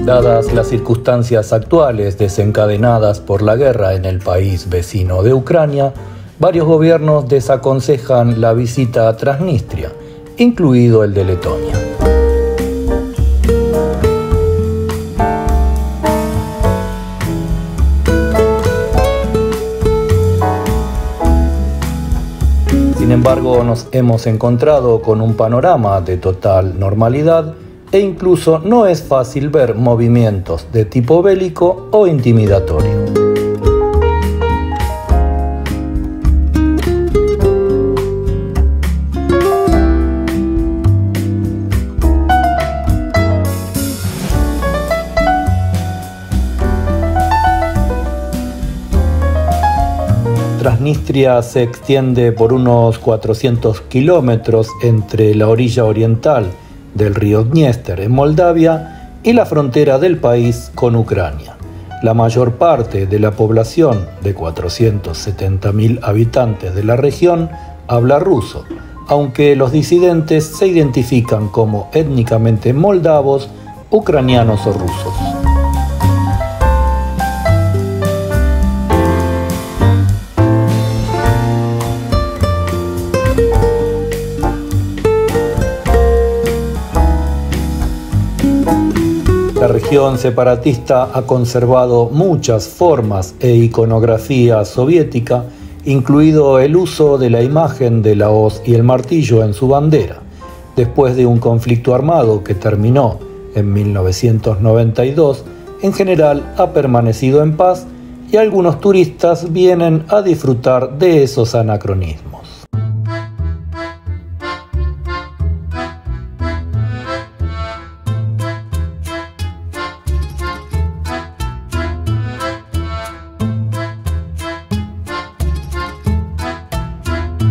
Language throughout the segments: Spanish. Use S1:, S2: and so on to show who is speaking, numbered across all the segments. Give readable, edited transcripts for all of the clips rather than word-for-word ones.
S1: Dadas las circunstancias actuales desencadenadas por la guerra en el país vecino de Ucrania, varios gobiernos desaconsejan la visita a Transnistria, incluido el de Letonia. Sin embargo, nos hemos encontrado con un panorama de total normalidad e incluso no es fácil ver movimientos de tipo bélico o intimidatorio. Transnistria se extiende por unos 400 kilómetros entre la orilla oriental del río Dniester en Moldavia y la frontera del país con Ucrania. La mayor parte de la población de 470.000 habitantes de la región habla ruso, aunque los disidentes se identifican como étnicamente moldavos, ucranianos o rusos. La región separatista ha conservado muchas formas e iconografía soviética, incluido el uso de la imagen de la hoz y el martillo en su bandera. Después de un conflicto armado que terminó en 1992, en general ha permanecido en paz y algunos turistas vienen a disfrutar de esos anacronismos.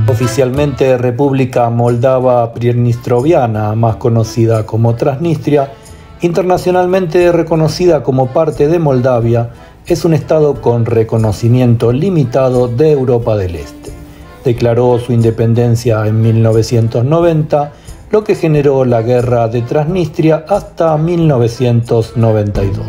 S1: Oficialmente República Moldava Priednistroviana, más conocida como Transnistria, internacionalmente reconocida como parte de Moldavia, es un estado con reconocimiento limitado de Europa del Este. Declaró su independencia en 1990, lo que generó la guerra de Transnistria hasta 1992.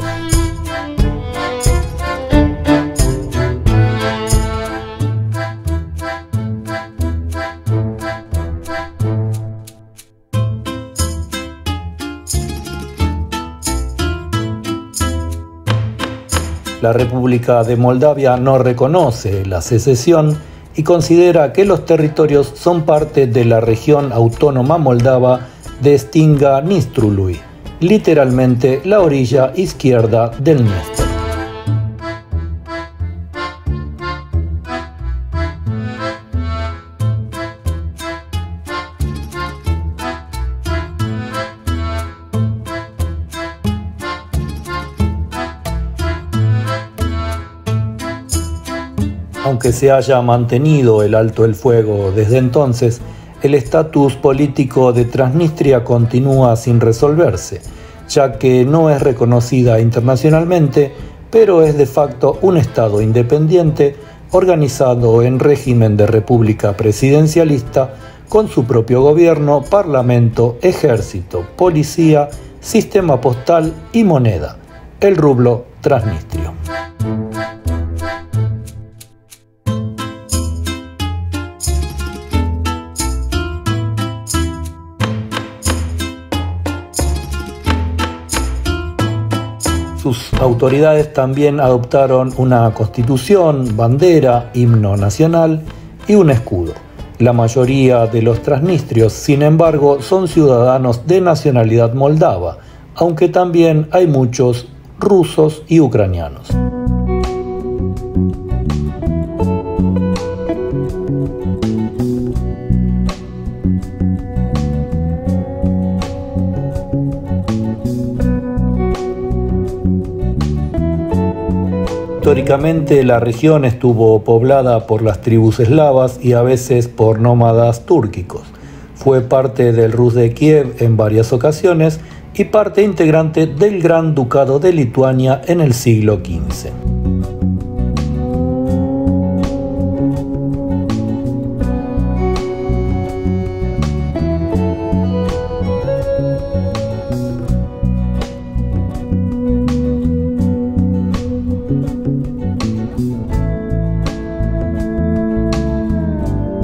S1: La República de Moldavia no reconoce la secesión y considera que los territorios son parte de la región autónoma moldava de Stinga-Nistrului, literalmente la orilla izquierda del Dniester. Aunque se haya mantenido el alto el fuego desde entonces, el estatus político de Transnistria continúa sin resolverse, ya que no es reconocida internacionalmente, pero es de facto un estado independiente organizado en régimen de república presidencialista con su propio gobierno, parlamento, ejército, policía, sistema postal y moneda, el rublo transnistrio. Sus autoridades también adoptaron una constitución, bandera, himno nacional y un escudo. La mayoría de los transnistrios, sin embargo, son ciudadanos de nacionalidad moldava, aunque también hay muchos rusos y ucranianos. Históricamente la región estuvo poblada por las tribus eslavas y a veces por nómadas túrquicos. Fue parte del Rus de Kiev en varias ocasiones y parte integrante del Gran Ducado de Lituania en el siglo XV.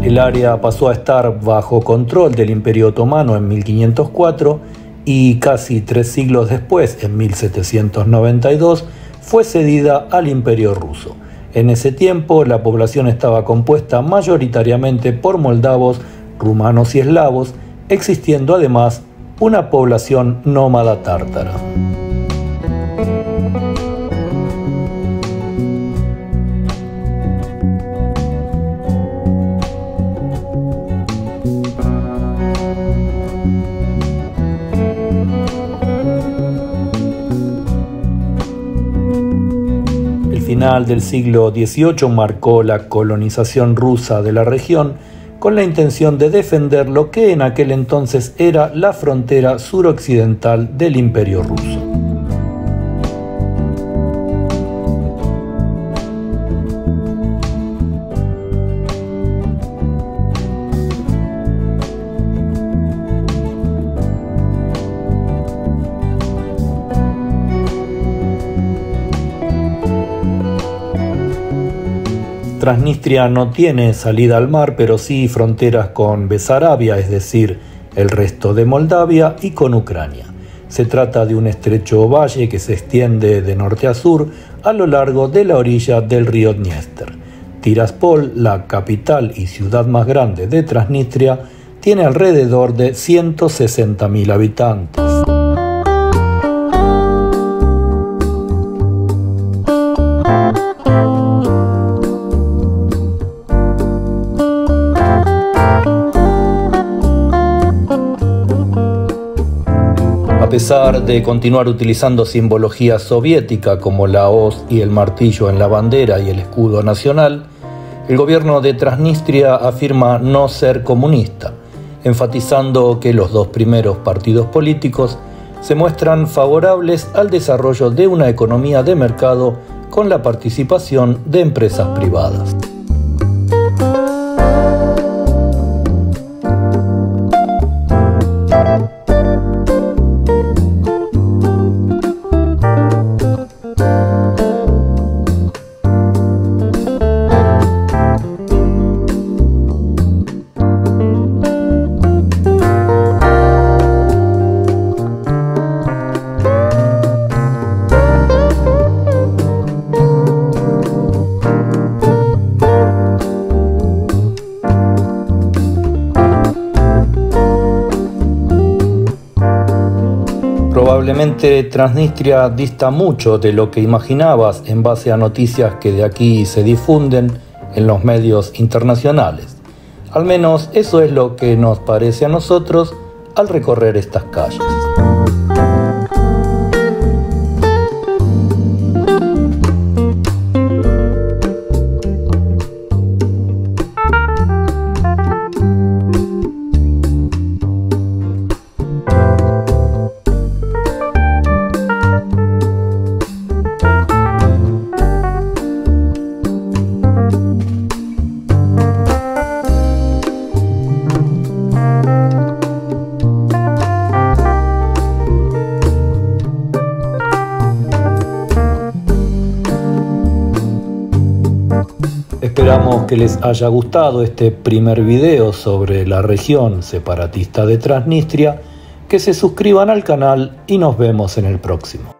S1: El área pasó a estar bajo control del Imperio Otomano en 1504 y casi 3 siglos después, en 1792, fue cedida al Imperio Ruso. En ese tiempo, la población estaba compuesta mayoritariamente por moldavos, rumanos y eslavos, existiendo además una población nómada tártara. El final del siglo XVIII marcó la colonización rusa de la región con la intención de defender lo que en aquel entonces era la frontera suroccidental del Imperio Ruso. Transnistria no tiene salida al mar, pero sí fronteras con Besarabia, es decir, el resto de Moldavia, y con Ucrania. Se trata de un estrecho valle que se extiende de norte a sur a lo largo de la orilla del río Dniester. Tiraspol, la capital y ciudad más grande de Transnistria, tiene alrededor de 160.000 habitantes. A pesar de continuar utilizando simbología soviética como la hoz y el martillo en la bandera y el escudo nacional, el gobierno de Transnistria afirma no ser comunista, enfatizando que los dos primeros partidos políticos se muestran favorables al desarrollo de una economía de mercado con la participación de empresas privadas. Probablemente Transnistria dista mucho de lo que imaginabas en base a noticias que de aquí se difunden en los medios internacionales. Al menos eso es lo que nos parece a nosotros al recorrer estas calles. Esperamos que les haya gustado este primer video sobre la región separatista de Transnistria, que se suscriban al canal y nos vemos en el próximo.